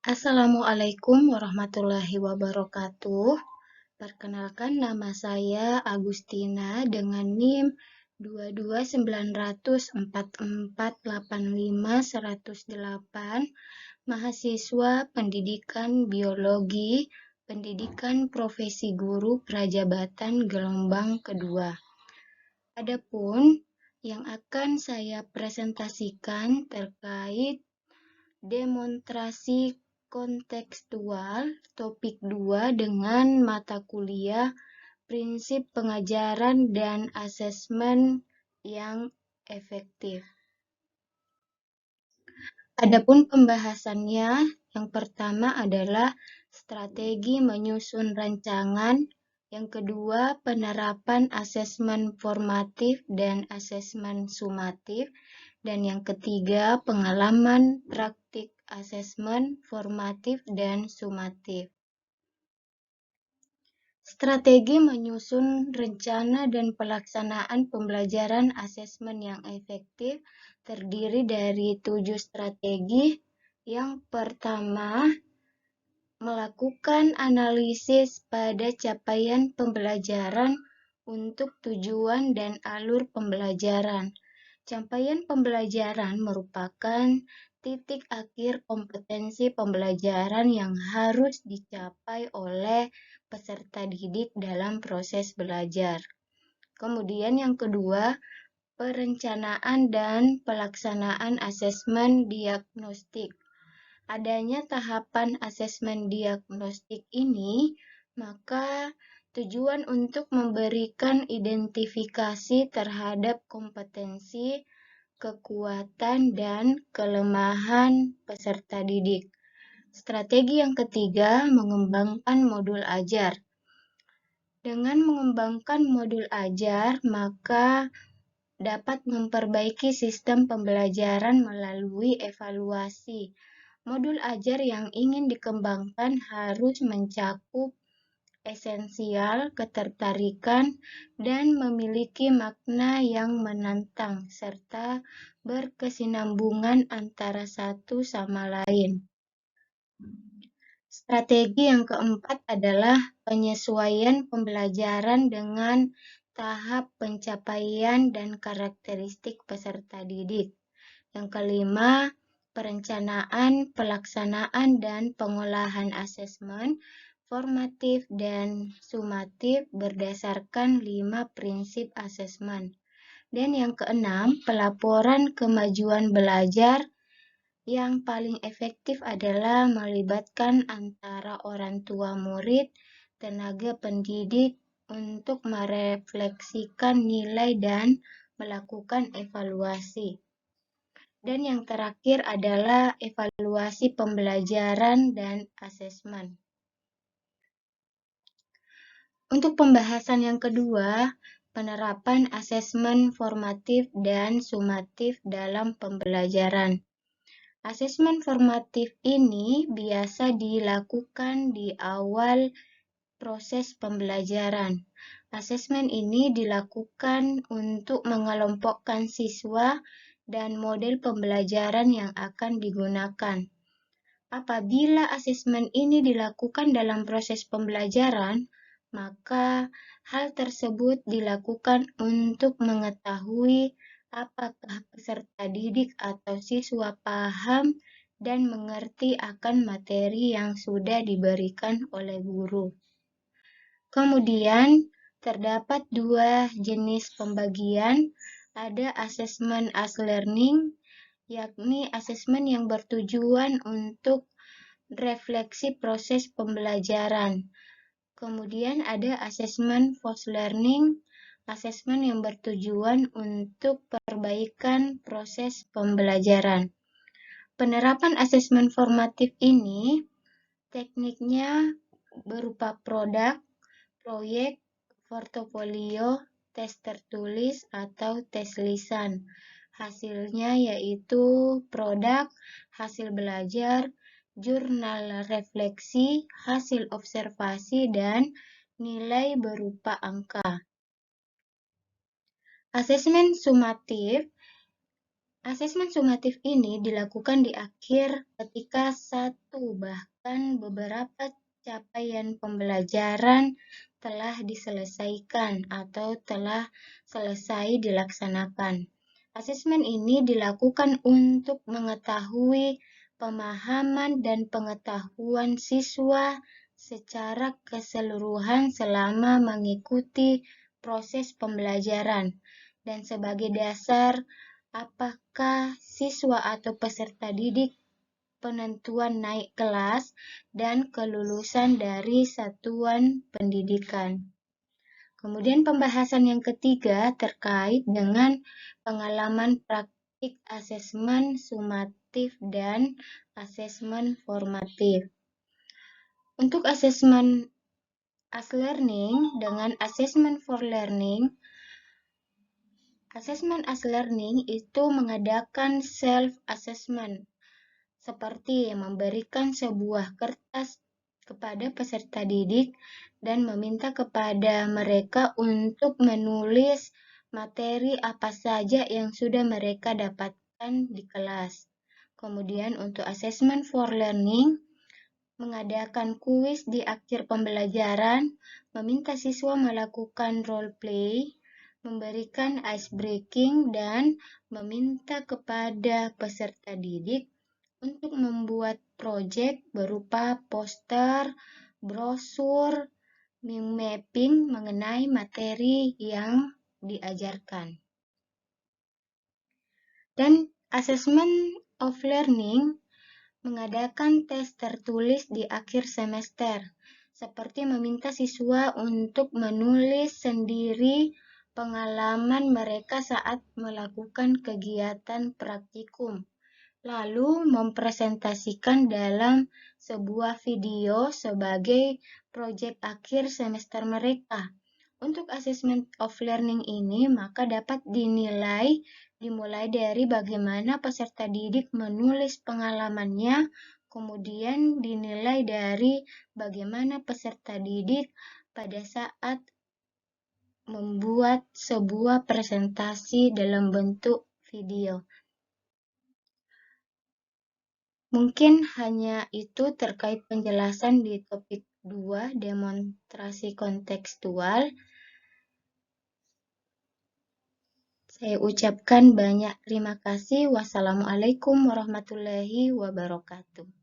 Assalamualaikum warahmatullahi wabarakatuh. Perkenalkan, nama saya Agustina dengan NIM 2294044850108, mahasiswa Pendidikan Biologi, Pendidikan Profesi Guru Prajabatan gelombang kedua. Adapun yang akan saya presentasikan terkait demonstrasi kontekstual topik 2 dengan mata kuliah prinsip pengajaran dan asesmen yang efektif. Adapun pembahasannya, yang pertama adalah strategi menyusun rancangan, yang kedua penerapan asesmen formatif dan asesmen sumatif, dan yang ketiga pengalaman praktik asesmen formatif dan sumatif. Strategi menyusun rencana dan pelaksanaan pembelajaran asesmen yang efektif terdiri dari 7 strategi. Yang pertama, melakukan analisis pada capaian pembelajaran untuk tujuan dan alur pembelajaran. Capaian pembelajaran merupakan titik akhir kompetensi pembelajaran yang harus dicapai oleh peserta didik dalam proses belajar. Kemudian yang kedua, perencanaan dan pelaksanaan asesmen diagnostik. Adanya tahapan asesmen diagnostik ini, maka tujuan untuk memberikan identifikasi terhadap kompetensi, kekuatan, dan kelemahan peserta didik. Strategi yang ketiga, mengembangkan modul ajar. Dengan mengembangkan modul ajar, maka dapat memperbaiki sistem pembelajaran melalui evaluasi. Modul ajar yang ingin dikembangkan harus mencakup esensial, ketertarikan, dan memiliki makna yang menantang, serta berkesinambungan antara satu sama lain. Strategi yang keempat adalah penyesuaian pembelajaran dengan tahap pencapaian dan karakteristik peserta didik. Yang kelima, perencanaan, pelaksanaan, dan pengolahan asesmen formatif dan sumatif berdasarkan 5 prinsip asesmen. Dan yang keenam, pelaporan kemajuan belajar. Yang paling efektif adalah melibatkan antara orang tua murid, tenaga pendidik untuk merefleksikan nilai dan melakukan evaluasi. Dan yang terakhir adalah evaluasi pembelajaran dan asesmen. Untuk pembahasan yang kedua, penerapan asesmen formatif dan sumatif dalam pembelajaran. Asesmen formatif ini biasa dilakukan di awal proses pembelajaran. Asesmen ini dilakukan untuk mengelompokkan siswa dan model pembelajaran yang akan digunakan. Apabila asesmen ini dilakukan dalam proses pembelajaran, maka hal tersebut dilakukan untuk mengetahui apakah peserta didik atau siswa paham dan mengerti akan materi yang sudah diberikan oleh guru. Kemudian, terdapat 2 jenis pembagian, ada asesmen as learning, yakni asesmen yang bertujuan untuk refleksi proses pembelajaran. Kemudian ada asesmen post learning, asesmen yang bertujuan untuk perbaikan proses pembelajaran. Penerapan asesmen formatif ini tekniknya berupa produk, proyek, portofolio, tes tertulis, atau tes lisan. Hasilnya yaitu produk, hasil belajar, jurnal refleksi, hasil observasi, dan nilai berupa angka. Asesmen sumatif Asesmen sumatif ini dilakukan di akhir ketika satu bahkan beberapa capaian pembelajaran telah diselesaikan atau telah selesai dilaksanakan. Asesmen ini dilakukan untuk mengetahui pemahaman dan pengetahuan siswa secara keseluruhan selama mengikuti proses pembelajaran dan sebagai dasar apakah siswa atau peserta didik penentuan naik kelas dan kelulusan dari satuan pendidikan. Kemudian pembahasan yang ketiga terkait dengan pengalaman praktik asesmen sumatif dan asesmen formatif. Untuk asesmen as learning dengan asesmen for learning, asesmen as learning itu mengadakan self-assessment, seperti memberikan sebuah kertas kepada peserta didik dan meminta kepada mereka untuk menulis materi apa saja yang sudah mereka dapatkan di kelas. Kemudian untuk assessment for learning, mengadakan kuis di akhir pembelajaran, meminta siswa melakukan role play, memberikan ice breaking, dan meminta kepada peserta didik untuk membuat proyek berupa poster, brosur, mapping mengenai materi yang diajarkan. Dan assessment of learning mengadakan tes tertulis di akhir semester, seperti meminta siswa untuk menulis sendiri pengalaman mereka saat melakukan kegiatan praktikum, lalu mempresentasikan dalam sebuah video sebagai proyek akhir semester mereka. Untuk assessment of learning ini, maka dapat dimulai dari bagaimana peserta didik menulis pengalamannya, kemudian dinilai dari bagaimana peserta didik pada saat membuat sebuah presentasi dalam bentuk video. Mungkin hanya itu terkait penjelasan di topik 2, demonstrasi kontekstual. Saya ucapkan banyak terima kasih. Wassalamualaikum warahmatullahi wabarakatuh.